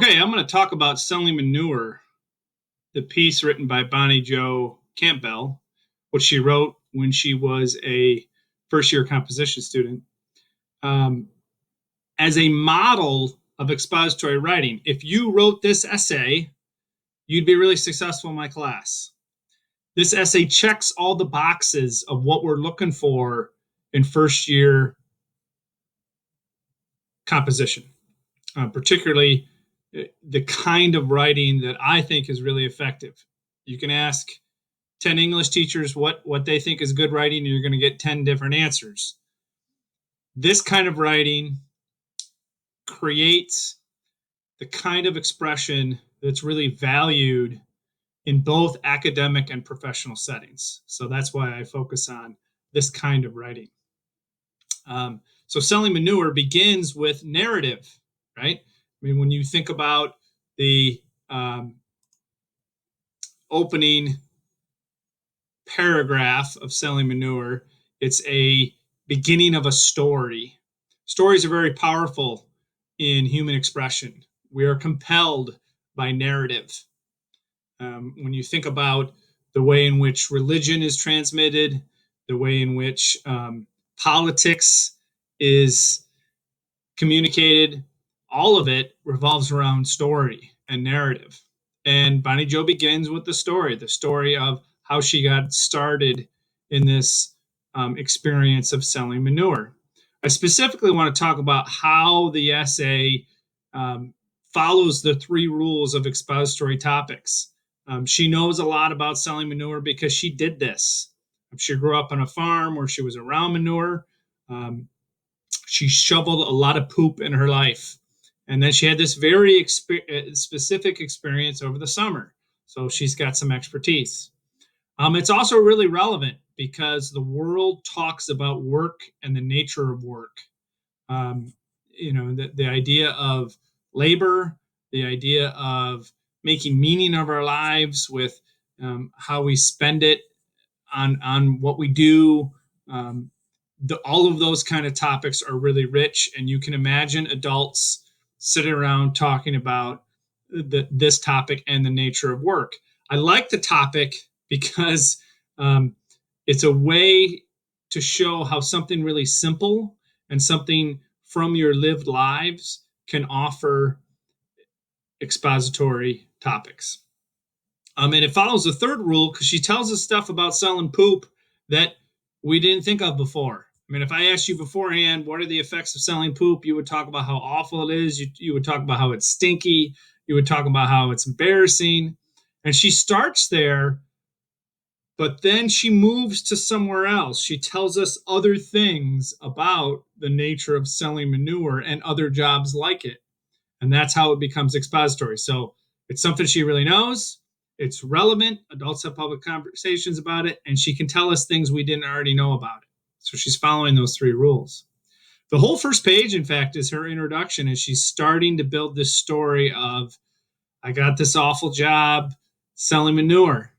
Okay, I'm going to talk about selling manure, the piece written by Bonnie Jo Campbell, which she wrote when she was a first year composition student, um, as a model of expository writing. If you wrote this essay, you'd be really successful in my class. This essay checks all the boxes of what we're looking for in first year composition, particularly the kind of writing that I think is really effective. You can ask 10 English teachers what they think is good writing, and you're going to get 10 different answers. This kind of writing creates the kind of expression that's really valued in both academic and professional settings. So that's why I focus on this kind of writing. So selling manure begins with narrative, right? I mean, when you think about the opening paragraph of selling manure, it's a beginning of a story. Stories are very powerful in human expression. We are compelled by narrative. When you think about the way in which religion is transmitted, the way in which politics is communicated, all of it revolves around story and narrative. And Bonnie Jo begins with the story of how she got started in this experience of selling manure. I specifically want to talk about how the essay follows the three rules of expository topics. She knows a lot about selling manure because she did this. She grew up on a farm where she was around manure. She shoveled a lot of poop in her life. And then she had this very specific experience over the summer. So she's got some expertise. It's also really relevant because the world talks about work and the nature of work. The idea of labor, the idea of making meaning of our lives with how we spend it on what we do. All of those kind of topics are really rich, and you can imagine adults sitting around talking about this topic and the nature of work. I like the topic because it's a way to show how something really simple and something from your lived lives can offer expository topics. And it follows the third rule because she tells us stuff about selling poop that we didn't think of before. I mean, if I asked you beforehand, what are the effects of selling poop? You would talk about how awful it is. You would talk about how it's stinky. You would talk about how it's embarrassing. And she starts there, but then she moves to somewhere else. She tells us other things about the nature of selling manure and other jobs like it. And that's how it becomes expository. So it's something she really knows. It's relevant. Adults have public conversations about it, and she can tell us things we didn't already know about it. So she's following those three rules. The whole first page, in fact, is her introduction as she's starting to build this story of, I got this awful job selling manure.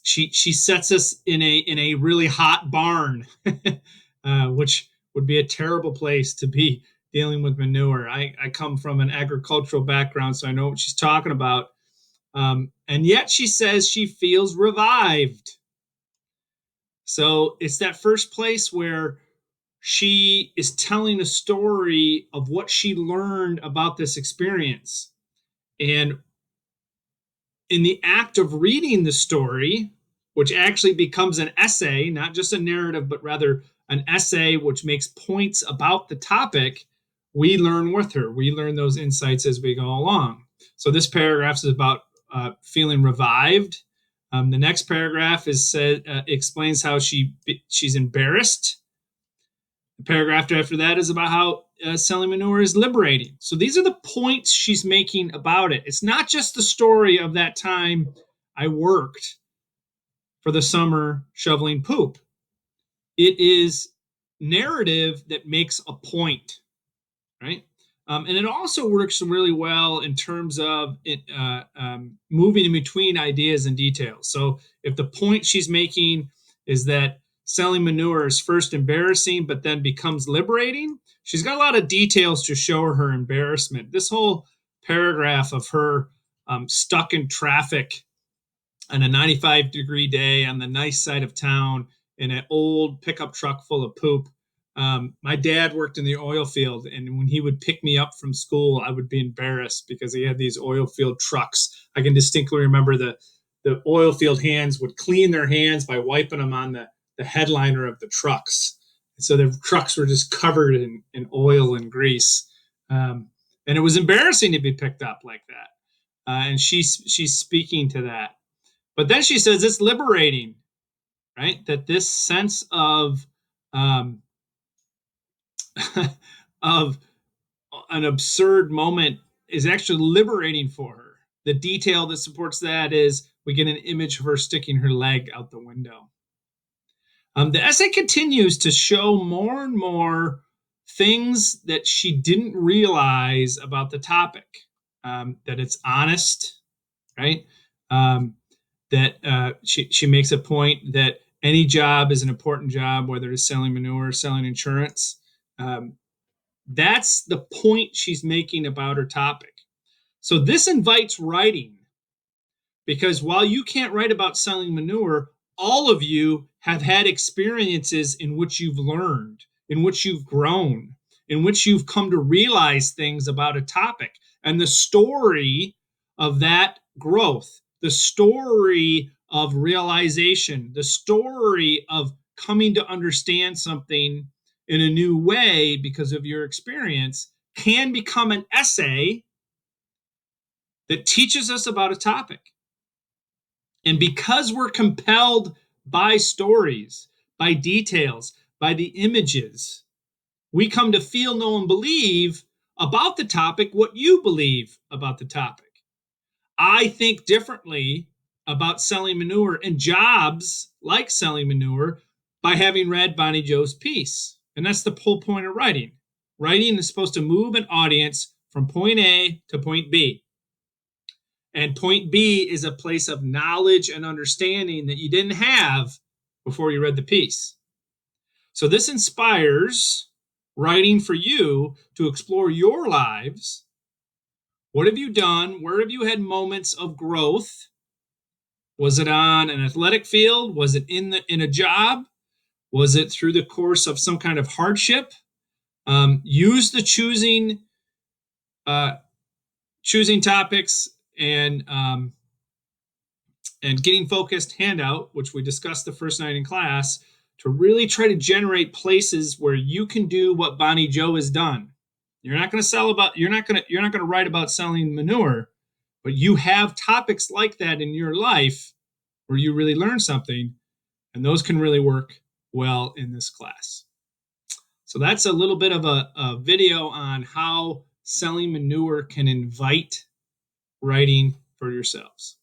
She sets us in a really hot barn, which would be a terrible place to be dealing with manure. I come from an agricultural background, so I know what she's talking about. And yet she says she feels revived. So it's that first place where she is telling a story of what she learned about this experience. And in the act of reading the story, which actually becomes an essay, not just a narrative, but rather an essay which makes points about the topic, we learn with her. We learn those insights as we go along. So this paragraph is about feeling revived. The next paragraph explains how she's embarrassed. The paragraph after that is about how selling manure is liberating. So these are the points she's making about it. It's not just the story of that time I worked for the summer shoveling poop. It is narrative that makes a point, right? And it also works really well in terms of moving in between ideas and details. So if the point she's making is that selling manure is first embarrassing, but then becomes liberating. She's got a lot of details to show her embarrassment. This whole paragraph of her stuck in traffic on a 95-degree day on the nice side of town in an old pickup truck full of poop. My dad worked in the oil field, and when he would pick me up from school, I would be embarrassed because he had these oil field trucks. I can distinctly remember the oil field hands would clean their hands by wiping them on the headliner of the trucks. And so the trucks were just covered in oil and grease. And it was embarrassing to be picked up like that. And she's speaking to that. But then she says it's liberating, right? That this sense um, of an absurd moment is actually liberating for her. The detail that supports that is we get an image of her sticking her leg out the window. The essay continues to show more and more things that she didn't realize about the topic. That it's honest, right? That she makes a point that any job is an important job, whether it's selling manure or selling insurance. That's the point she's making about her topic. So this invites writing because while you can't write about selling manure, all of you have had experiences in which you've learned, in which you've grown, in which you've come to realize things about a topic. And the story of that growth, the story of realization, the story of coming to understand something in a new way because of your experience can become an essay that teaches us about a topic. And because we're compelled by stories, by details, by the images, we come to feel, know, and believe about the topic what you believe about the topic. I think differently about selling manure and jobs like selling manure by having read Bonnie Jo's piece. And that's the whole point of writing. Writing is supposed to move an audience from point A to point B. And point B is a place of knowledge and understanding that you didn't have before you read the piece. So this inspires writing for you to explore your lives. What have you done? Where have you had moments of growth? Was it on an athletic field? Was it in a job? Was it through the course of some kind of hardship? Use the choosing topics and getting focused handout, which we discussed the first night in class, to really try to generate places where you can do what Bonnie Jo has done. You're not going to write about selling manure, but you have topics like that in your life where you really learn something, and those can really work well in this class. So that's a little bit of a video on how selling manure can invite writing for yourselves.